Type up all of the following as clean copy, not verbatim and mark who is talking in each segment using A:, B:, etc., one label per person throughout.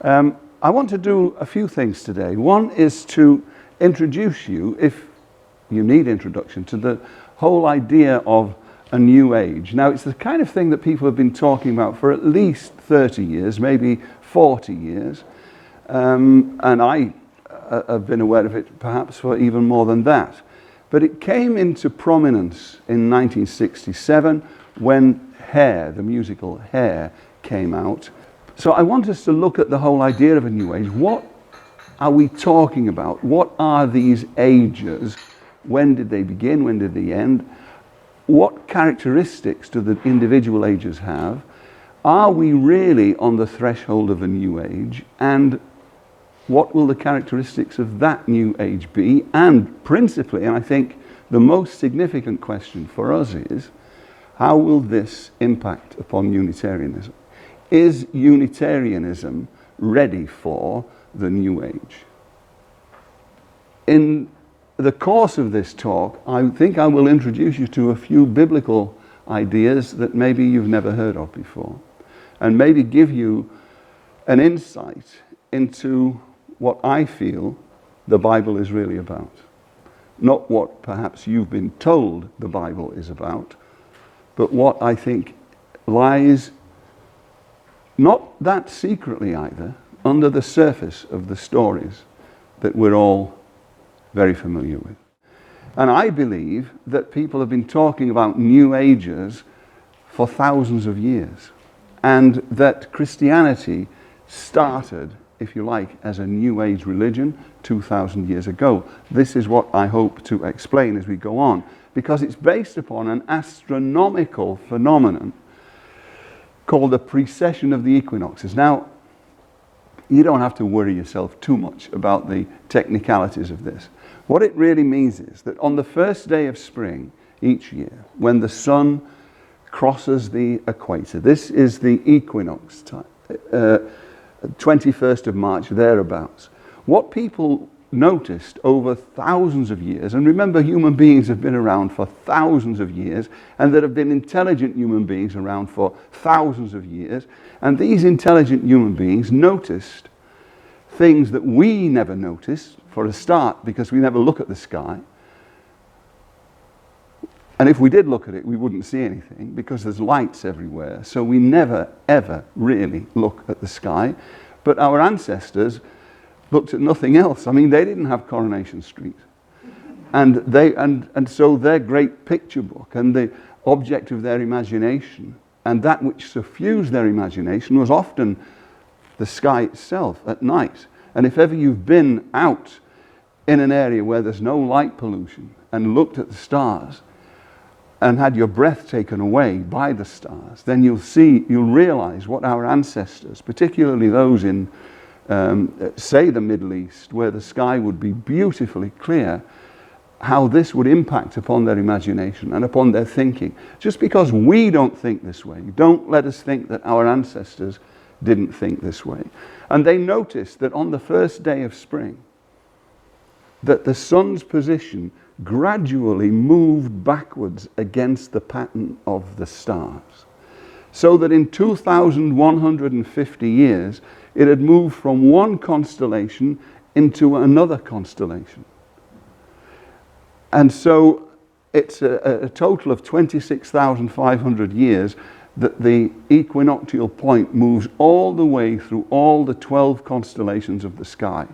A: I want to do a few things today. One is to introduce you, if you need introduction, to the whole idea of a new age. Now, it's the kind of thing that people have been talking about for at least 30 years, maybe 40 years. And I have been aware of it perhaps for even more than that. But it came into prominence in 1967 when Hair, the musical Hair, came out. So I want us to look at the whole idea of a new age. What are we talking about? What are these ages? When did they begin? When did they end? What characteristics do the individual ages have? Are we really on the threshold of a new age? And what will the characteristics of that new age be? And principally, and I think the most significant question for us is, how will this impact upon Unitarianism? Is Unitarianism ready for the new age? In the course of this talk, I think I will introduce you to a few biblical ideas that maybe you've never heard of before, and maybe give you an insight into what I feel the Bible is really about. Not what perhaps you've been told the Bible is about, but what I think lies, not that secretly either, under the surface of the stories that we're all very familiar with. And I believe that people have been talking about new ages for thousands of years, and that Christianity started, if you like, as a new age religion 2,000 years ago. This is what I hope to explain as we go on, because it's based upon an astronomical phenomenon called the precession of the equinoxes. Now, you don't have to worry yourself too much about the technicalities of this. What it really means is that on the first day of spring each year, when the sun crosses the equator, this is the equinox time, 21st of March, thereabouts. What people noticed over thousands of years, and remember, human beings have been around for thousands of years, and there have been intelligent human beings around for thousands of years, and these intelligent human beings noticed things that we never noticed, for a start, because we never look at the sky. And if we did look at it, we wouldn't see anything, because there's lights everywhere. So we never, ever really look at the sky. But our ancestors looked at nothing else. I mean, they didn't have Coronation Street. And so their great picture book and the object of their imagination, and that which suffused their imagination, was often the sky itself at night. And if ever you've been out in an area where there's no light pollution and looked at the stars and had your breath taken away by the stars, then you'll realize what our ancestors, particularly those in, say, the Middle East, where the sky would be beautifully clear, how this would impact upon their imagination and upon their thinking. Just because we don't think this way, don't let us think that our ancestors didn't think this way. And they noticed that on the first day of spring, that the sun's position gradually moved backwards against the pattern of the stars. So that in 2,150 years, it had moved from one constellation into another constellation. And so it's a total of 26,500 years that the equinoctial point moves all the way through all the 12 constellations of the sky.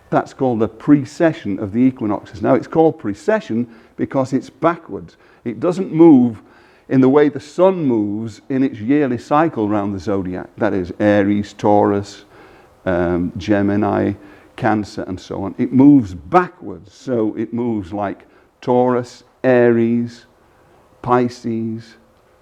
A: That's called the precession of the equinoxes. Now, it's called precession because it's backwards. It doesn't move in the way the sun moves in its yearly cycle around the zodiac. That is Aries, Taurus, Gemini, Cancer, and so on. It moves backwards. So it moves like Taurus, Aries, Pisces,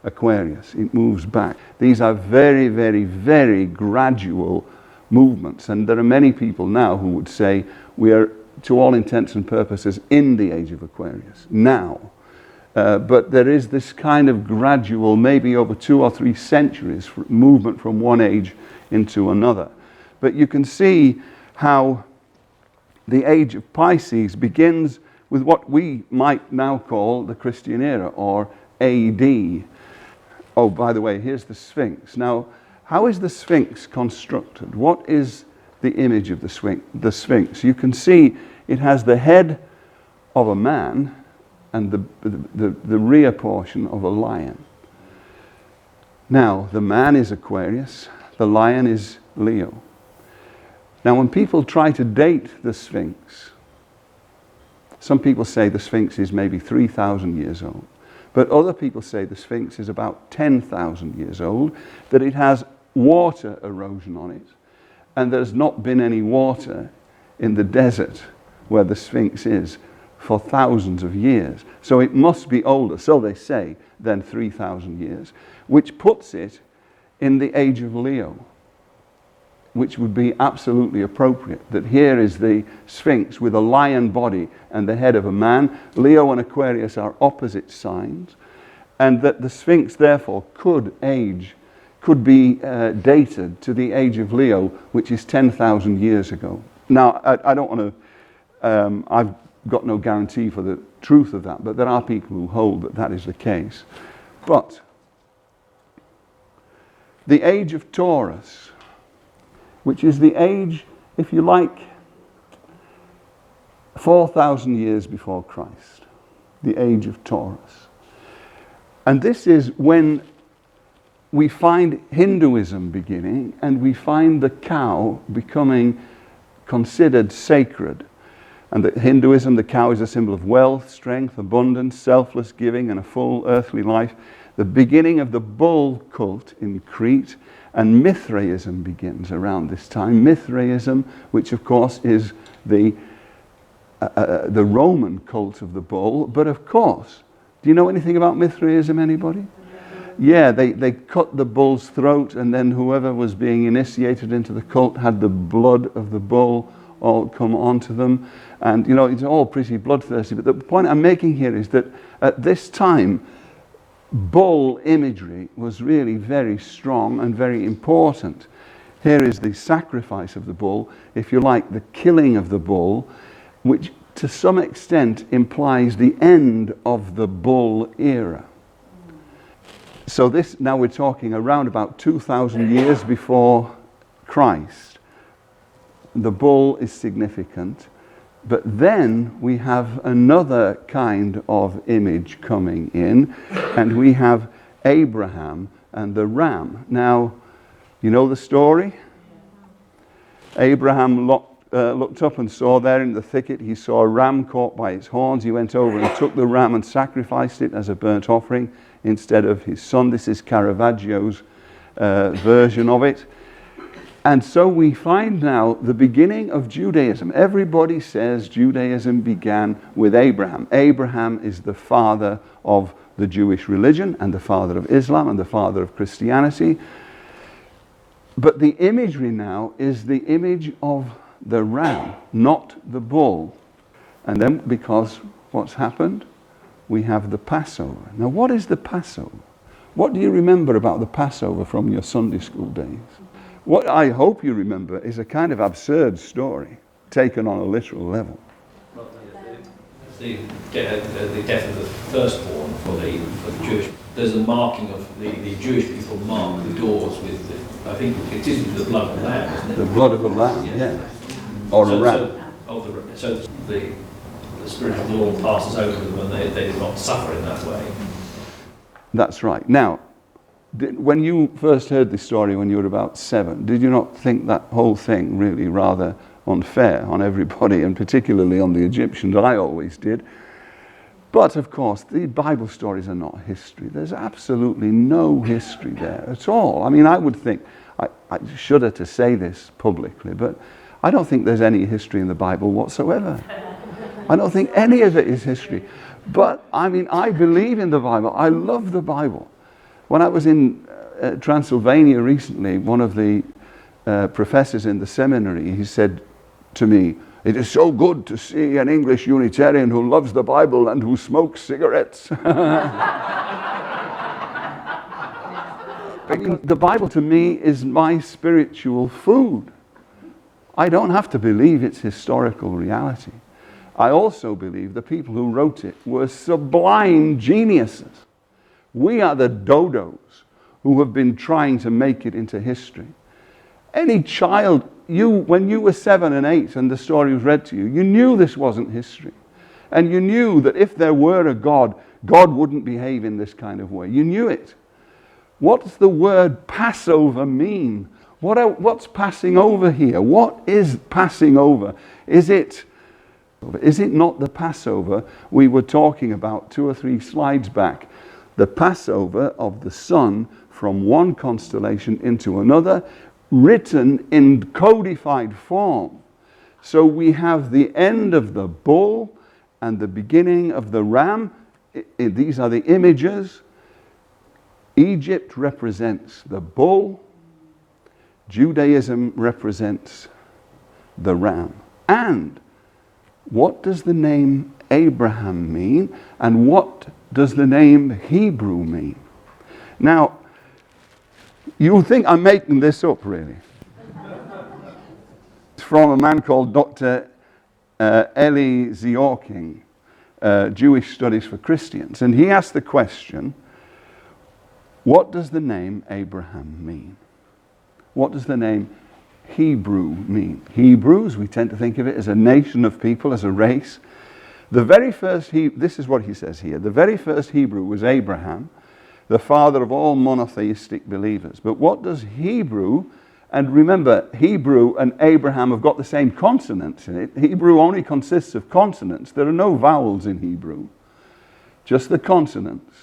A: Aquarius. It moves back. These are very, very, very gradual movements, and there are many people now who would say we are, to all intents and purposes, in the age of Aquarius now. But there is this kind of gradual, maybe over 2 or 3 centuries, movement from one age into another. But you can see how the age of Pisces begins with what we might now call the Christian era, or AD. Oh, by the way, here's the Sphinx. Now, How is the Sphinx constructed? What is the image of the Sphinx? You can see it has the head of a man and the rear portion of a lion. Now, the man is Aquarius, the lion is Leo. Now, when people try to date the Sphinx, some people say the Sphinx is maybe 3,000 years old, but other people say the Sphinx is about 10,000 years old, that it has water erosion on it, and there's not been any water in the desert where the Sphinx is for thousands of years. So it must be older, so they say, than 3,000 years, which puts it in the age of Leo, which would be absolutely appropriate. That here is the Sphinx with a lion body and the head of a man. Leo and Aquarius are opposite signs, and that the Sphinx therefore could be dated to the age of Leo, which is 10,000 years ago. Now, I don't want to, I've got no guarantee for the truth of that, but there are people who hold that that is the case. But the age of Taurus, which is the age, if you like, 4,000 years before Christ, the age of Taurus. And this is when we find Hinduism beginning, and we find the cow becoming considered sacred. And that Hinduism, the cow is a symbol of wealth, strength, abundance, selfless giving, and a full earthly life. The beginning of the bull cult in Crete, and Mithraism begins around this time. Mithraism, which of course is the Roman cult of the bull. But of course, do you know anything about Mithraism, anybody? Yeah, they cut the bull's throat, and then whoever was being initiated into the cult had the blood of the bull all come onto them. And, you know, it's all pretty bloodthirsty. But the point I'm making here is that at this time, bull imagery was really very strong and very important. Here is the sacrifice of the bull, if you like, the killing of the bull, which to some extent implies the end of the bull era. So this, now we're talking around about 2,000 years before Christ. The bull is significant, but then we have another kind of image coming in, and we have Abraham and the ram. Now, you know the story? Abraham looked up and saw there in the thicket, he saw a ram caught by its horns. He went over and took the ram and sacrificed it as a burnt offering instead of his son. This is Caravaggio's version of it. And so we find now the beginning of Judaism. Everybody says Judaism began with Abraham. Abraham is the father of the Jewish religion, and the father of Islam, and the father of Christianity. But the imagery now is the image of the ram, not the bull. And then, because what's happened? We have the Passover. Now, what is the Passover? What do you remember about the Passover from your Sunday school days? What I hope you remember is a kind of absurd story taken on a literal level.
B: Well, the death of the firstborn for the Jewish. There's a marking of the Jewish people mark the doors with, I think it is with the blood of a lamb, isn't it?
A: The blood of a lamb, yeah. Or a ram.
B: So the Spirit of the Lord passes over them, and they did not suffer in that way. That's right.
A: Now, when you first heard this story when you were about 7, did you not think that whole thing really rather unfair on everybody, and particularly on the Egyptians? I always did. But of course, the Bible stories are not history. There's absolutely no history there at all. I mean, I would think, I shudder to say this publicly, but I don't think there's any history in the Bible whatsoever. I don't think any of it is history. But, I mean, I believe in the Bible. I love the Bible. When I was in Transylvania recently, one of the professors in the seminary, he said to me, "It is so good to see an English Unitarian who loves the Bible and who smokes cigarettes." I mean, the Bible to me is my spiritual food. I don't have to believe it's historical reality. I also believe the people who wrote it were sublime geniuses. We are the dodos who have been trying to make it into history. Any child, when you were 7 and 8 and the story was read to you, you knew this wasn't history. And you knew that if there were a God, God wouldn't behave in this kind of way. You knew it. What does the word Passover mean? What's passing over here? What is passing over? Is it not the Passover we were talking about 2 or 3 slides back? The Passover of the sun from one constellation into another, written in codified form. So we have the end of the bull and the beginning of the ram. These are the images. Egypt represents the bull. Judaism represents the ram. And what does the name Abraham mean? And what does the name Hebrew mean? Now, you think I'm making this up, really. It's from a man called Dr. Eli Ziorking, Jewish Studies for Christians. And he asked the question, what does the name Abraham mean? What does the name Hebrew mean? Hebrews, we tend to think of it as a nation of people, as a race. The very first, this is what he says here, the very first Hebrew was Abraham, the father of all monotheistic believers. But what does Hebrew, and remember, Hebrew and Abraham have got the same consonants in it. Hebrew only consists of consonants. There are no vowels in Hebrew, just the consonants.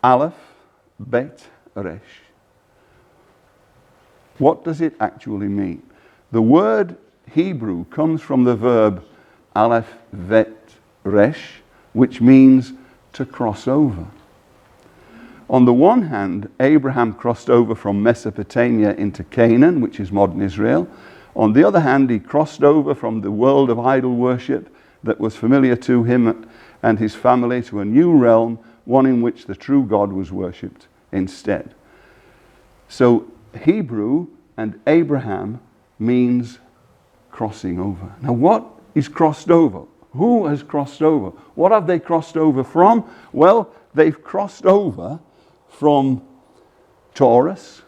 A: Aleph, Bet, Resh. What does it actually mean? The word Hebrew comes from the verb Aleph, Vet, Resh, which means to cross over. On the one hand, Abraham crossed over from Mesopotamia into Canaan, which is modern Israel. On the other hand, he crossed over from the world of idol worship that was familiar to him and his family to a new realm, one in which the true God was worshipped instead. So Hebrew and Abraham means crossing over. Now what is crossed over? Who has crossed over? What have they crossed over from? Well, they've crossed over from Taurus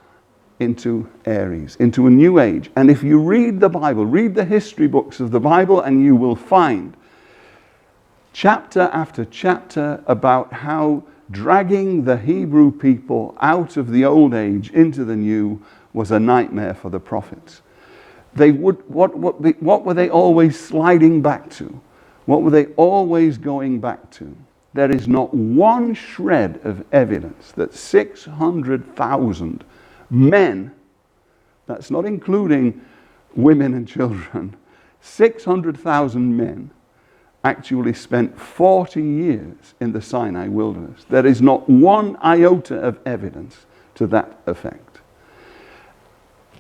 A: into Aries, into a new age. And if you read the Bible, read the history books of the Bible, and you will find chapter after chapter about how dragging the Hebrew people out of the old age into the new was a nightmare for the prophets. What were they always sliding back to? What were they always going back to? There is not one shred of evidence that 600,000 men, that's not including women and children, 600,000 men actually spent 40 years in the Sinai wilderness. There is not one iota of evidence to that effect.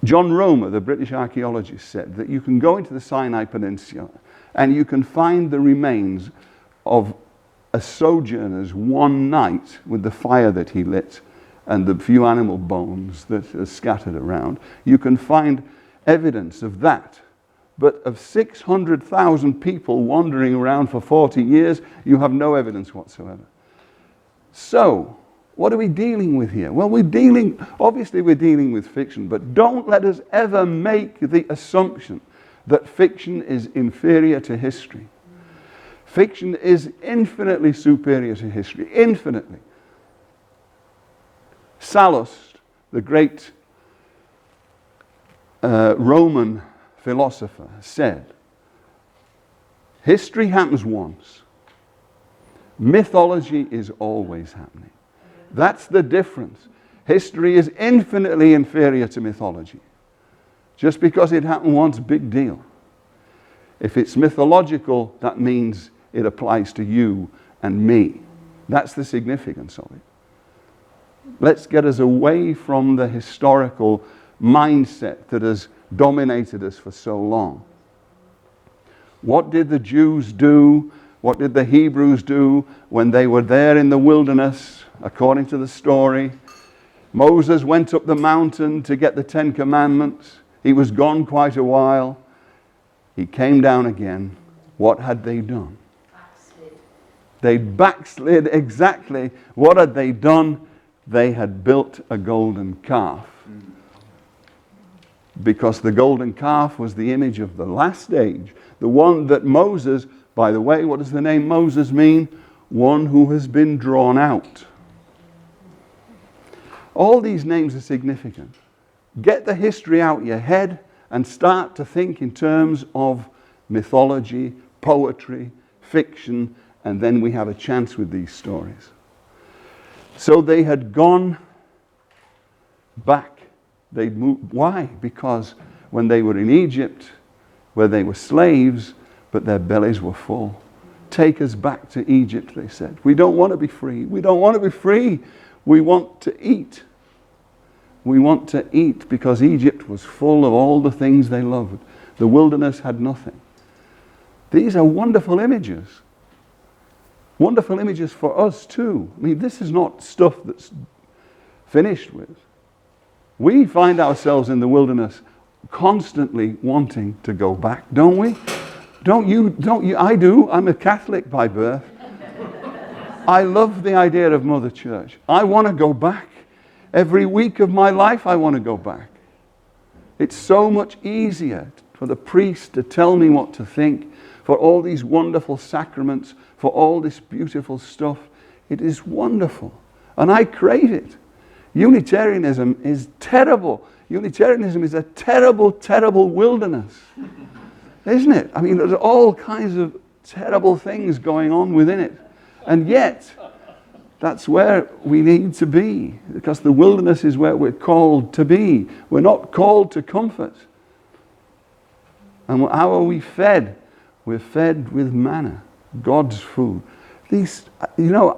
A: John Romer, the British archaeologist, said that you can go into the Sinai Peninsula and you can find the remains of a sojourner's one night with the fire that he lit and the few animal bones that are scattered around. You can find evidence of that. But of 600,000 people wandering around for 40 years, you have no evidence whatsoever. So, what are we dealing with here? Well, obviously we're dealing with fiction, but don't let us ever make the assumption that fiction is inferior to history. Fiction is infinitely superior to history, infinitely. Sallust, the great Roman philosopher, said, history happens once. Mythology is always happening. That's the difference. History is infinitely inferior to mythology. Just because it happened once, big deal. If it's mythological, that means it applies to you and me. That's the significance of it. Let's get us away from the historical mindset that has dominated us for so long. What did the Jews do? What did the Hebrews do when they were there in the wilderness, according to the story? Moses went up the mountain to get the 10 Commandments. He was gone quite a while. He came down again. What had they done? Backslid. They backslid, exactly. What had they done? they had built a golden calf. Because the golden calf was the image of the last age. The one that Moses, by the way, what does the name Moses mean? One who has been drawn out. All these names are significant. Get the history out your head and start to think in terms of mythology, poetry, fiction, and then we have a chance with these stories. So they had gone back. They'd moved. Why? Because when they were in Egypt, where they were slaves, but their bellies were full. Take us back to Egypt, they said. We don't want to be free. We don't want to be free. We want to eat. We want to eat because Egypt was full of all the things they loved. The wilderness had nothing. These are wonderful images. Wonderful images for us too. I mean, this is not stuff that's finished with. We find ourselves in the wilderness constantly wanting to go back, don't we? Don't you? I do. I'm a Catholic by birth. I love the idea of Mother Church. I want to go back. Every week of my life, I want to go back. It's so much easier for the priest to tell me what to think, for all these wonderful sacraments, for all this beautiful stuff. It is wonderful. And I crave it. Unitarianism is terrible. Unitarianism is a terrible, terrible wilderness. Isn't it? I mean, there's all kinds of terrible things going on within it. And yet, that's where we need to be. Because the wilderness is where we're called to be. We're not called to comfort. And how are we fed? We're fed with manna, God's food. These,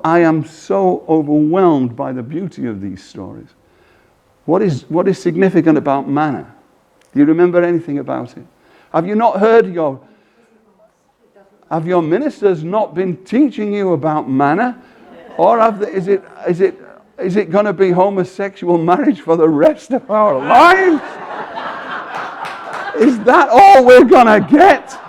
A: I am so overwhelmed by the beauty of these stories. What is significant about manna? Do you remember anything about it? Have you not heard have your ministers not been teaching you about manna? Or is it going to be homosexual marriage for the rest of our lives? Is that all we're going to get?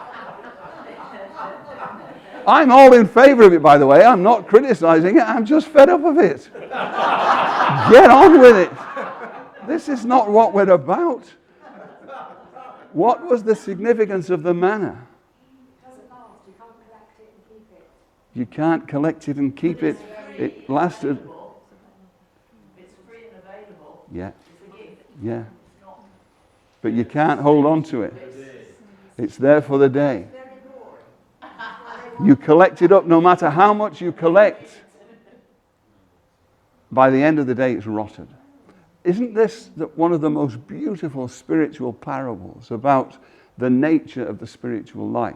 A: I'm all in favor of it, by the way. I'm not criticizing it. I'm just fed up of it. Get on with it. This is not what we're about. What was the significance of the manna?
C: It doesn't last. You can't collect it and keep it.
A: You can't collect it and keep it. It lasted.
D: It's free and available.
A: Yeah.
D: It's a gift.
A: Yeah. But you can't hold on to it. It's there for the day. You collect it up no matter how much you collect. By the end of the day, it's rotted. Isn't this one of the most beautiful spiritual parables about the nature of the spiritual life?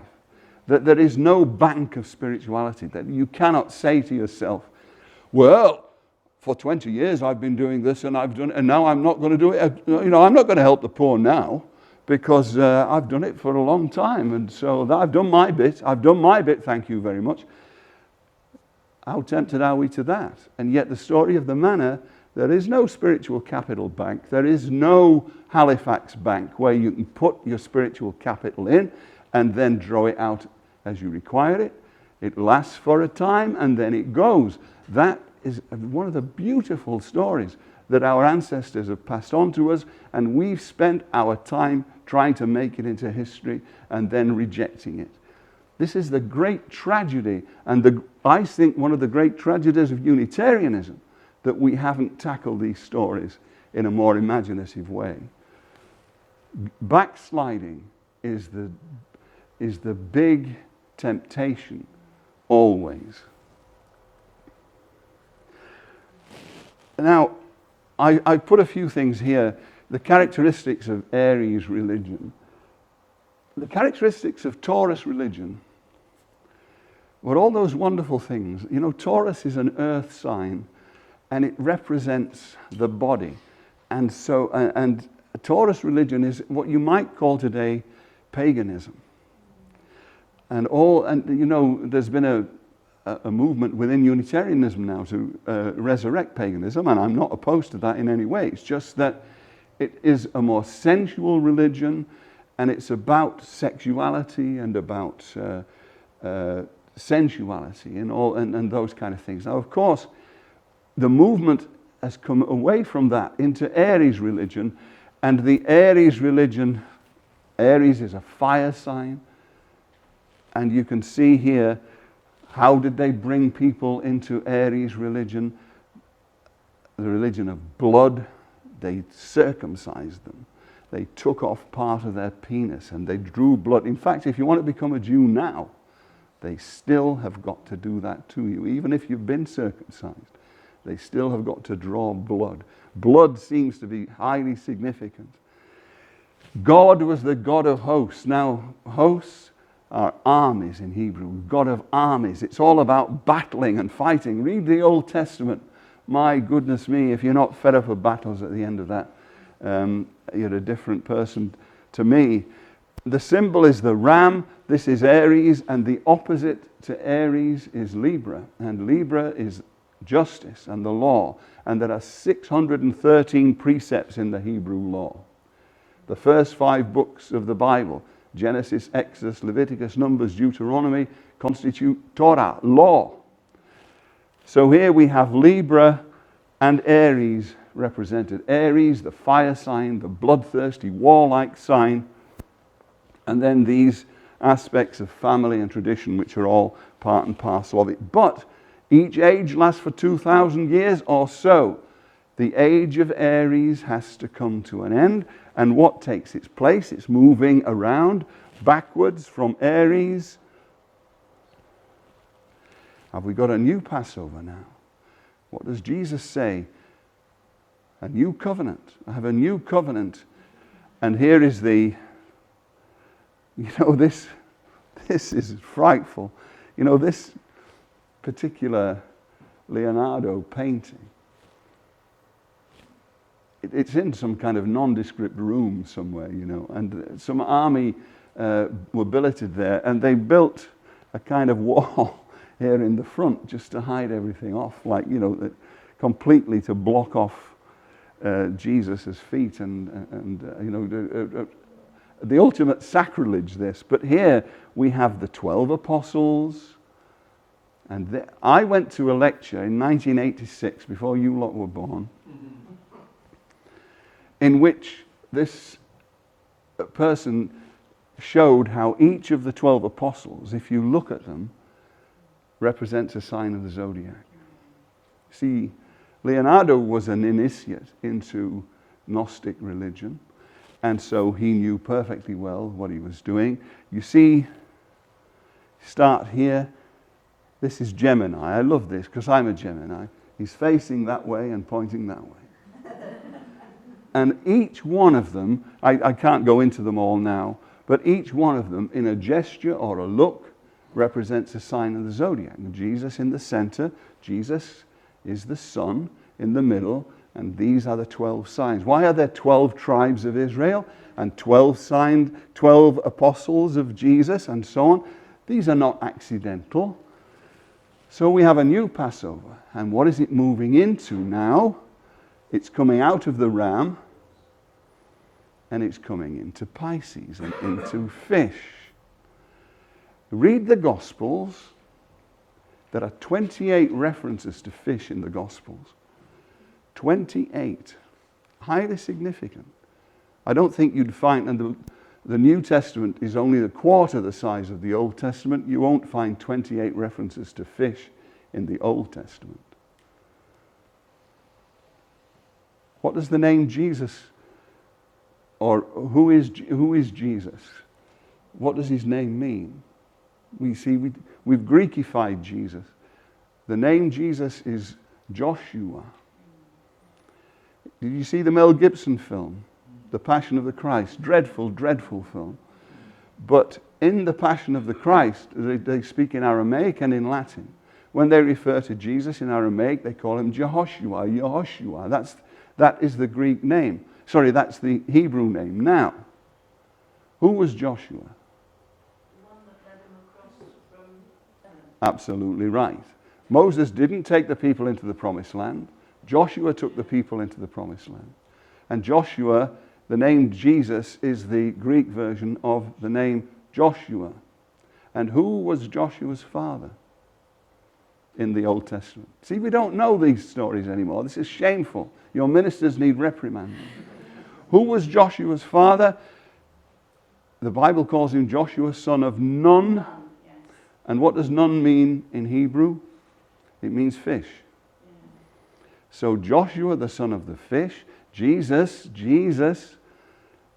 A: That there is no bank of spirituality, that you cannot say to yourself, well, for 20 years I've been doing this and I've done it, and now I'm not going to do it. I'm not going to help the poor now because I've done it for a long time, and so I've done my bit. I've done my bit, thank you very much. How tempted are we to that? And yet the story of the manna, there is no spiritual capital bank. There is no Halifax bank where you can put your spiritual capital in and then draw it out as you require it. It lasts for a time and then it goes. That is one of the beautiful stories that our ancestors have passed on to us, and we've spent our time trying to make it into history and then rejecting it. This is the great tragedy, and I think one of the great tragedies of Unitarianism, that we haven't tackled these stories in a more imaginative way. Backsliding is the big temptation, always. Now, I put a few things here. The characteristics of Aries religion. The characteristics of Taurus religion were all those wonderful things. Taurus is an earth sign, and it represents the body. And so, and Taurus religion is what you might call today paganism. And there's been a movement within Unitarianism now to resurrect paganism, and I'm not opposed to that in any way. It's just that it is a more sensual religion, and it's about sexuality and about sensuality and those kind of things. Now, of course, the movement has come away from that into Aries religion. And the Aries religion, Aries is a fire sign. And you can see here, how did they bring people into Aries religion? The religion of blood. They circumcised them. They took off part of their penis and they drew blood. In fact, if you want to become a Jew now, they still have got to do that to you. Even if you've been circumcised, they still have got to draw blood. Blood seems to be highly significant. God was the God of hosts. Now, hosts are armies in Hebrew. God of armies. It's all about battling and fighting. Read the Old Testament. My goodness me, if you're not fed up with battles at the end of that, you're a different person to me. The symbol is the ram. This is Aries, and the opposite to Aries is Libra. And Libra is justice and the law. And there are 613 precepts in the Hebrew law. The first 5 books of the Bible, Genesis, Exodus, Leviticus, Numbers, Deuteronomy, constitute Torah, law. So here we have Libra and Aries represented. Aries, the fire sign, the bloodthirsty, warlike sign. And then these aspects of family and tradition, which are all part and parcel of it. But each age lasts for 2,000 years or so. The age of Aries has to come to an end. And what takes its place? It's moving around backwards from Aries. Have we got a new Passover now? What does Jesus say? A new covenant. I have a new covenant. And here is the, this is frightful. This particular Leonardo painting, it's in some kind of nondescript room somewhere, and some army were billeted there, and they built a kind of wall here in the front just to hide everything off, completely to block off Jesus' feet and the ultimate sacrilege, this. But here we have the 12 apostles. And I went to a lecture in 1986, before you lot were born, in which this person showed how each of the 12 apostles, if you look at them, represents a sign of the zodiac. See, Leonardo was an initiate into Gnostic religion, and so he knew perfectly well what he was doing. You see, start here. This is Gemini. I love this because I'm a Gemini. He's facing that way and pointing that way. And each one of them, I can't go into them all now, but each one of them in a gesture or a look represents a sign of the zodiac. And Jesus in the center, Jesus is the sun in the middle, and these are the 12 signs. Why are there 12 tribes of Israel and 12 apostles of Jesus and so on? These are not accidental. So we have a new Passover. And what is it moving into now? It's coming out of the ram, and it's coming into Pisces and into fish. Read the Gospels. There are 28 references to fish in the Gospels. 28. Highly significant. I don't think you'd find, and the New Testament is only a quarter the size of the Old Testament. You won't find 28 references to fish in the Old Testament. What does the name Jesus, or who is Jesus? What does his name mean? We've Greekified Jesus. The name Jesus is Joshua. Did you see the Mel Gibson film, The Passion of the Christ? Dreadful, dreadful film. But in The Passion of the Christ, they speak in Aramaic and in Latin. When they refer to Jesus in Aramaic, they call him Yehoshua. That is the Greek name. Sorry, that's the Hebrew name. Now, who was Joshua? Absolutely right. Moses didn't take the people into the promised land. Joshua took the people into the promised land. And Joshua, the name Jesus, is the Greek version of the name Joshua. And who was Joshua's father? in the Old Testament. See, we don't know these stories anymore. This is shameful. Your ministers need reprimanding. Who was Joshua's father? The Bible calls him Joshua, son of Nun.
D: Yes.
A: And what does Nun mean in Hebrew? It means fish. So Joshua, the son of the fish, Jesus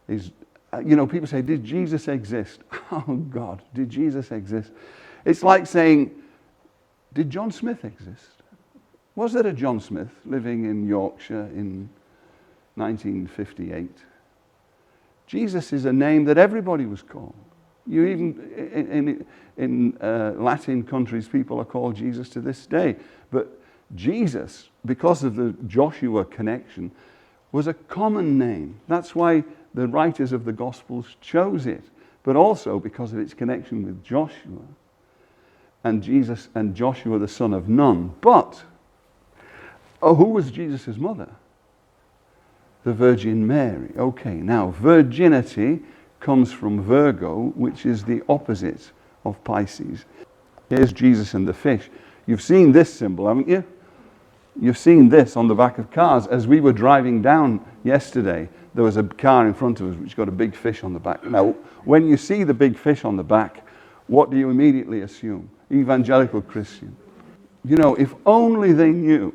A: is, people say, did Jesus exist? Oh God, did Jesus exist? It's like saying, did John Smith exist? Was there a John Smith living in Yorkshire in 1958? Jesus is a name that everybody was called. You even, in Latin countries, people are called Jesus to this day. But Jesus, because of the Joshua connection, was a common name. That's why the writers of the Gospels chose it, but also because of its connection with Joshua and Jesus and Joshua, the son of Nun. But, who was Jesus' mother? The Virgin Mary. Okay, now virginity comes from Virgo, which is the opposite of Pisces. Here's Jesus and the fish. You've seen this symbol, haven't you? You've seen this on the back of cars. As we were driving down yesterday, there was a car in front of us which got a big fish on the back. Now, when you see the big fish on the back, what do you immediately assume? Evangelical Christian. If only they knew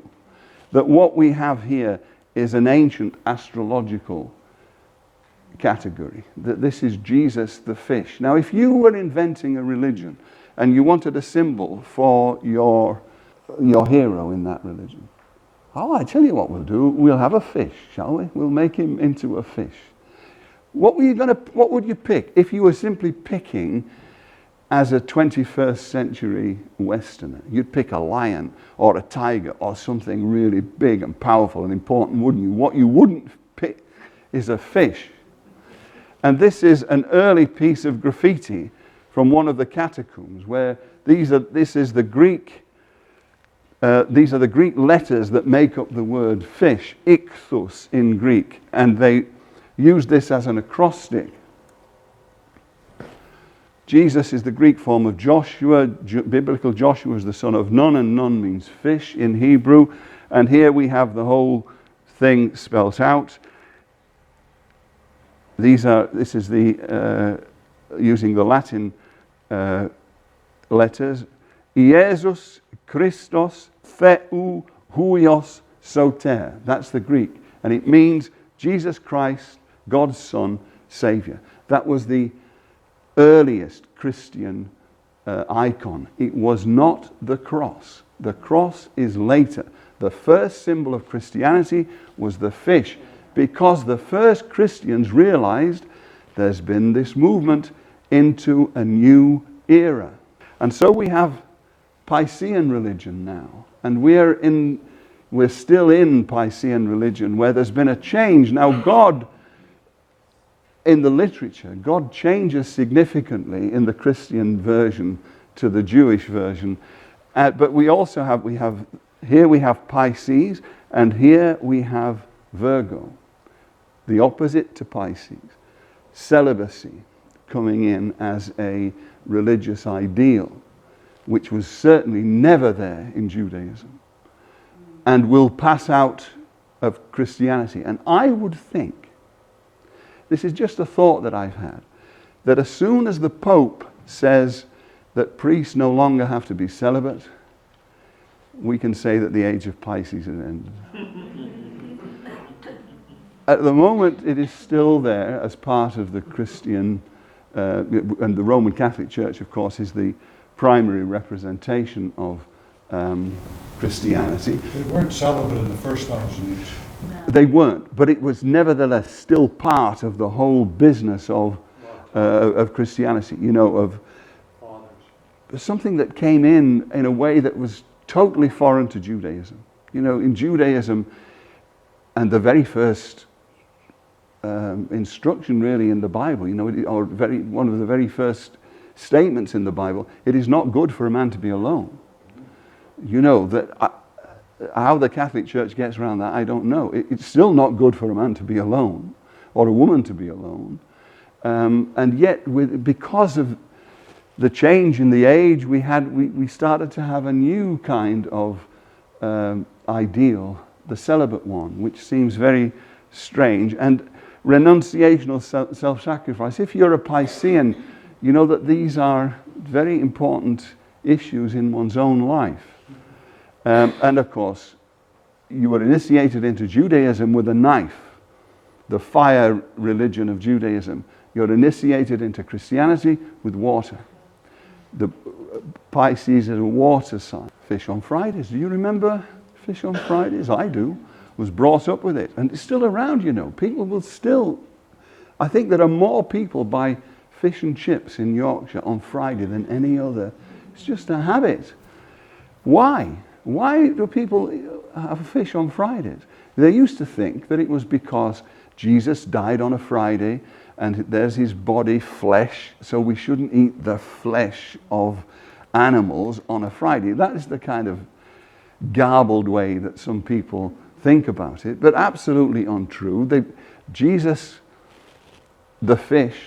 A: that what we have here is an ancient astrological category, that this is Jesus the fish. Now, if you were inventing a religion and you wanted a symbol for your hero in that religion, I tell you what we'll do. We'll have a fish, shall we? We'll make him into a fish. What would you pick if you were simply picking as a 21st century Westerner? You'd pick a lion or a tiger or something really big and powerful and important, wouldn't you? What you wouldn't pick is a fish. And this is an early piece of graffiti from one of the catacombs, where these are the Greek letters that make up the word fish, ichthus in Greek, and they use this as an acrostic. Jesus is the Greek form of Joshua. Biblical Joshua is the son of Nun, and Nun means fish in Hebrew. And here we have the whole thing spelt out. This is using the Latin letters. Iesus Christos Theou Huios Soter. That's the Greek. And it means Jesus Christ, God's Son, Savior. That was the earliest Christian icon. It was not the cross. The cross is later. The first symbol of Christianity was the fish, because the first Christians realized there's been this movement into a new era. And so we have Piscean religion now, and we're still in Piscean religion, where there's been a change. Now God, in the literature, God changes significantly in the Christian version to the Jewish version. But we also have Pisces, and here we have Virgo, the opposite to Pisces. Celibacy coming in as a religious ideal, which was certainly never there in Judaism, and will pass out of Christianity. And I would think, this is just a thought that I've had, that as soon as the Pope says that priests no longer have to be celibate, we can say that the age of Pisces has ended. At the moment, it is still there as part of the Christian, and the Roman Catholic Church, of course, is the primary representation of Christianity.
E: They weren't celibate in the first 1,000 years.
A: They weren't, but it was nevertheless still part of the whole business of Christianity, of something that came in a way that was totally foreign to Judaism. In Judaism, and the very first instruction really in the Bible, or one of the very first statements in the Bible, it is not good for a man to be alone. How the Catholic Church gets around that, I don't know. It's still not good for a man to be alone, or a woman to be alone. And yet, because of the change in the age, we started to have a new kind of ideal, the celibate one, which seems very strange. And renunciation or self-sacrifice. If you're a Piscean, you know that these are very important issues in one's own life. And of course, you were initiated into Judaism with a knife, the fire religion of Judaism. You're initiated into Christianity with water. The Pisces is a water sign. Fish on Fridays. Do you remember Fish on Fridays? I do. Was brought up with it. And it's still around, you know. People will still... I think there are more people buy fish and chips in Yorkshire on Friday than any other. It's just a habit. Why? Why do people have fish on Fridays? They used to think that it was because Jesus died on a Friday and there's his body, flesh, so we shouldn't eat the flesh of animals on a Friday. That is the kind of garbled way that some people think about it, but absolutely untrue. Jesus, the fish,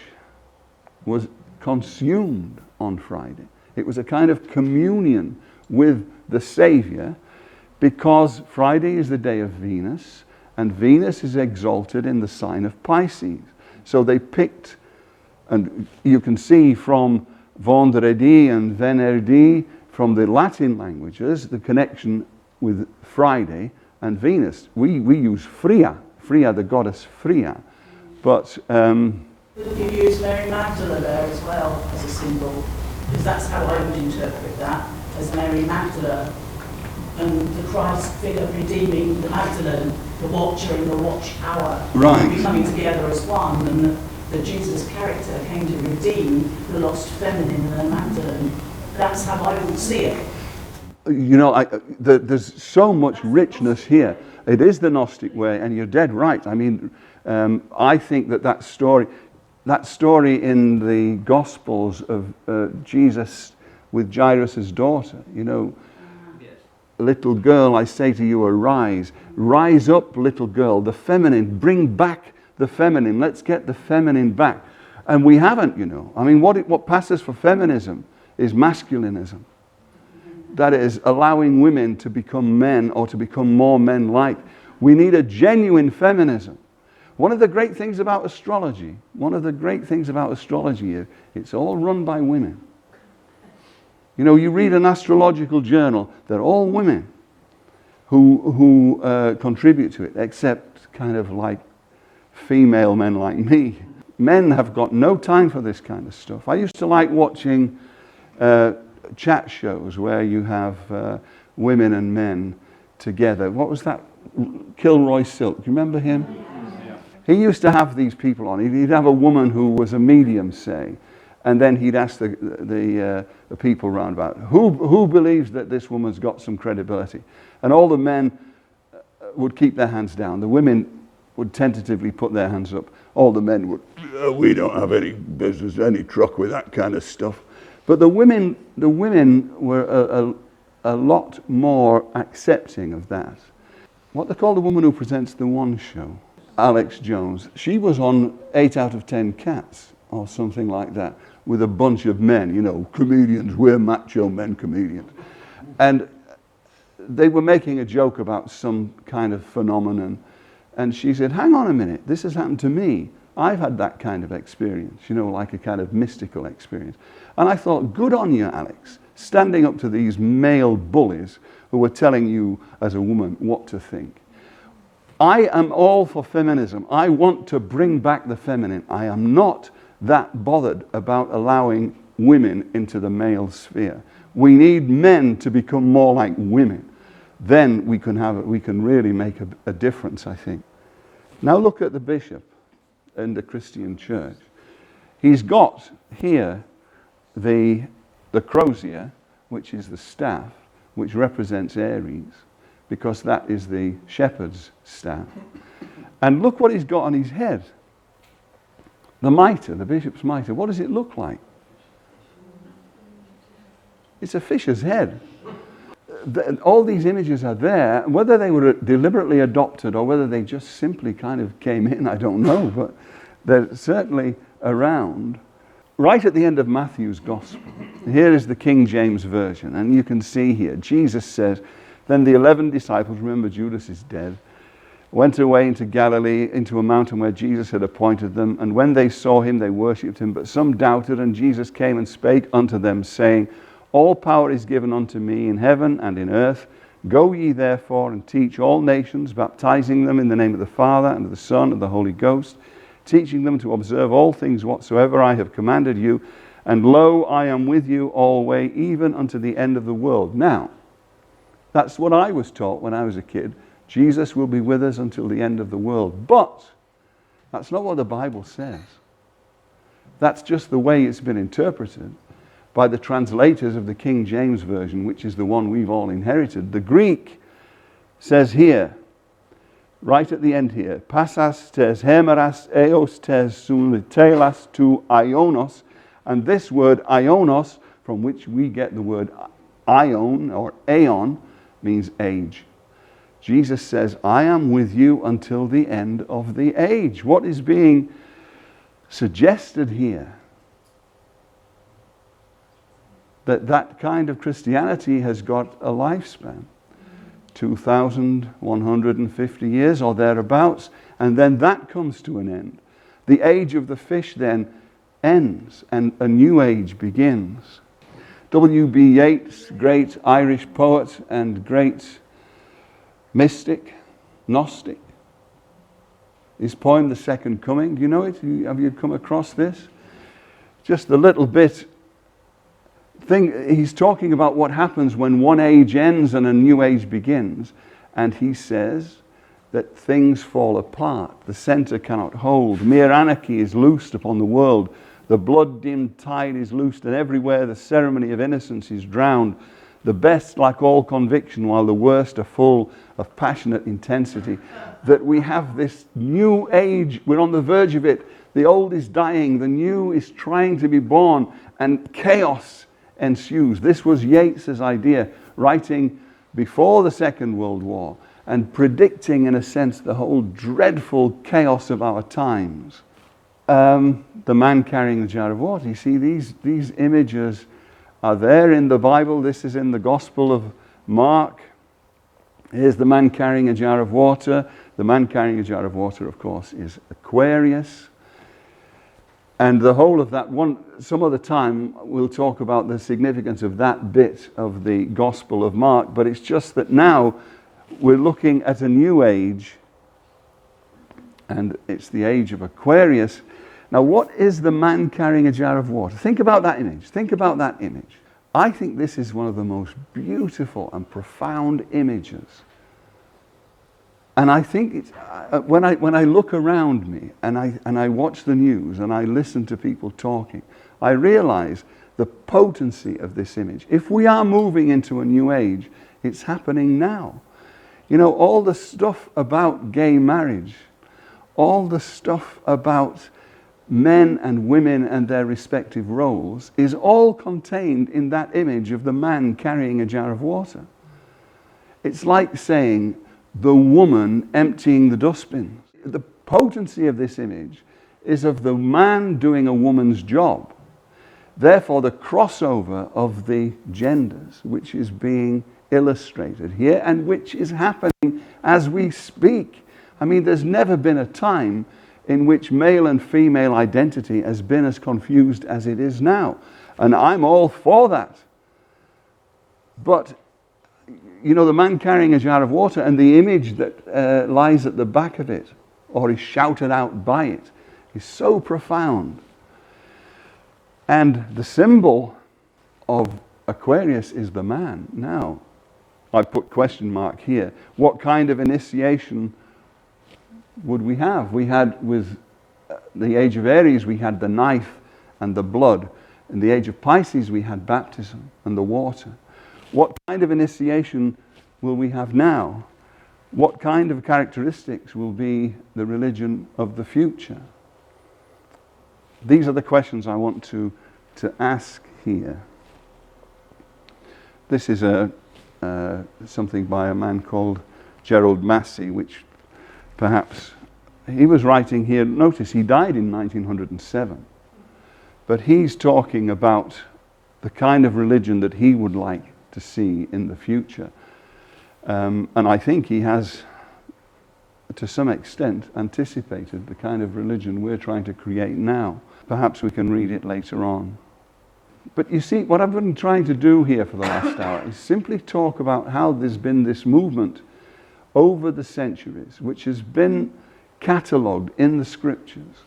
A: was consumed on Friday. It was a kind of communion with the Savior, because Friday is the day of Venus, and Venus is exalted in the sign of Pisces. So they picked, and you can see from vendredi and venerdì, from the Latin languages, the connection with Friday and Venus. We use Freya, the goddess Freya, but...
D: But you use Mary Magdalene there as well as a symbol, because that's how I would interpret that, as Mary Magdalene, and the Christ figure redeeming the Magdalene, the watcher and the watchhour,
A: right,
D: coming together as one, and the Jesus character came to redeem the lost feminine in the Magdalene. That's how I would see it.
A: You know, there's so much richness here. It is the Gnostic way, and you're dead right. I mean, I think that story in the Gospels of Jesus with Jairus' daughter, you know,
B: Yes.
A: little girl, I say to you, arise. Rise up, little girl, the feminine. Bring back the feminine. Let's get the feminine back. And we haven't, you know. I mean, what passes for feminism is masculinism. That is, allowing women to become men or to become more men-like. We need a genuine feminism. One of the great things about astrology is it's all run by women. You know, you read an astrological journal, they're all women who contribute to it, except kind of like female men like me. Men have got no time for this kind of stuff. I used to like watching chat shows where you have women and men together. What was that? Kilroy Silk. Do you remember him? Yeah. He used to have these people on. He'd have a woman who was a medium, say, and then he'd ask the people round about, who believes that this woman's got some credibility? And all the men would keep their hands down. The women would tentatively put their hands up. All the men would, we don't have any business, any truck with that kind of stuff. But the women were a lot more accepting of that. What they call the woman who presents the One Show, Alex Jones, she was on 8 out of 10 Cats or something like that with a bunch of men, you know, comedians, we're macho men comedians. And they were making a joke about some kind of phenomenon. And she said, hang on a minute, this has happened to me. I've had that kind of experience, you know, like a kind of mystical experience. And I thought, good on you, Alex, standing up to these male bullies who were telling you as a woman what to think. I am all for feminism. I want to bring back the feminine. I am not that bothered about allowing women into the male sphere. We need men to become more like women. Then we can really make a difference, I think. Now look at the bishop in the Christian church. He's got here the crozier, which is the staff, which represents Aries, because that is the shepherd's staff. And look what he's got on his head. The mitre, the bishop's mitre, what does it look like? It's a fish's head. All these images are there. Whether they were deliberately adopted or whether they just simply kind of came in, I don't know, but they're certainly around. right at the end of Matthew's Gospel, here is the King James Version, and you can see here, Jesus says, then the 11 disciples, remember Judas is dead, went away into Galilee, into a mountain where Jesus had appointed them, and when they saw him, they worshipped him, but some doubted, and Jesus came and spake unto them, saying, all power is given unto me in heaven and in earth. Go ye therefore and teach all nations, baptizing them in the name of the Father and of the Son and of the Holy Ghost, teaching them to observe all things whatsoever I have commanded you. And lo, I am with you always, even unto the end of the world. Now, that's what I was taught when I was a kid. Jesus will be with us until the end of the world. But that's not what the Bible says. That's just the way it's been interpreted by the translators of the King James Version, which is the one we've all inherited. The Greek says here, right at the end here, Passas tes hemeras eos tes sunlitelas tu ionos. And this word ionos, from which we get the word ion or aeon, means age. Jesus says, I am with you until the end of the age. What is being suggested here? That kind of Christianity has got a lifespan, 2,150 years or thereabouts, and then that comes to an end. The age of the fish then ends and a new age begins. W.B. Yeats, great Irish poet and great mystic, Gnostic, his poem, The Second Coming, do you know it? Have you come across this? Just a little bit. He's talking about what happens when one age ends and a new age begins, and he says that things fall apart. The center cannot hold. Mere anarchy is loosed upon the world. The blood-dimmed tide is loosed, and everywhere the ceremony of innocence is drowned. The best lack all conviction, while the worst are full of passionate intensity. That we have this new age, we're on the verge of it. The old is dying, the new is trying to be born, and chaos ensues. This was Yeats's idea, writing before the Second World War and predicting, in a sense, the whole dreadful chaos of our times. The man carrying the jar of water. You see, these images are there in the Bible. This is in the Gospel of Mark. Here's the man carrying a jar of water. The man carrying a jar of water, of course, is Aquarius. And the whole of that one, some other time we'll talk about the significance of that bit of the Gospel of Mark, but it's just that now we're looking at a new age, and it's the age of Aquarius. Now, what is the man carrying a jar of water? Think about that image. Think about that image. I think this is one of the most beautiful and profound images. And I think it's, when I look around me and I watch the news and I listen to people talking, I realize the potency of this image. If we are moving into a new age, it's happening now. You know, all the stuff about gay marriage, all the stuff about men and women and their respective roles is all contained in that image of the man carrying a jar of water. It's like saying, the woman emptying the dustbin. The potency of this image is of the man doing a woman's job. Therefore, the crossover of the genders, which is being illustrated here and which is happening as we speak. I mean, there's never been a time in which male and female identity has been as confused as it is now. And I'm all for that. But you know, the man carrying a jar of water and the image that lies at the back of it, or is shouted out by it, is so profound. And the symbol of Aquarius is the man. Now, I put question mark here. What kind of initiation would we have? We had, with the age of Aries, we had the knife and the blood. In the age of Pisces, we had baptism and the water. What kind of initiation will we have now? What kind of characteristics will be the religion of the future? These are the questions I want to ask here. This is something by a man called Gerald Massey, which perhaps he was writing here. Notice he died in 1907. But he's talking about the kind of religion that he would like to see in the future. And I think he has, to some extent, anticipated the kind of religion we're trying to create now. Perhaps we can read it later on. But you see, what I've been trying to do here for the last hour is simply talk about how there's been this movement over the centuries, which has been catalogued in the scriptures,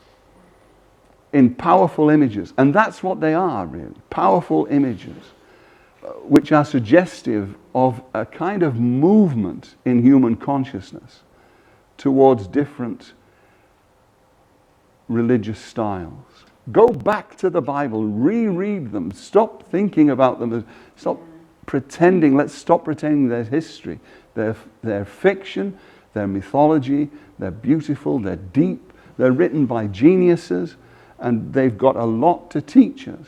A: in powerful images. And that's what they are, really, powerful images, which are suggestive of a kind of movement in human consciousness towards different religious styles. Go back to the Bible, reread them, stop thinking about them, stop pretending, let's stop pretending they're history. They're fiction, they're mythology, they're beautiful, they're deep, they're written by geniuses, and they've got a lot to teach us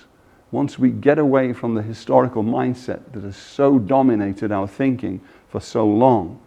A: once we get away from the historical mindset that has so dominated our thinking for so long.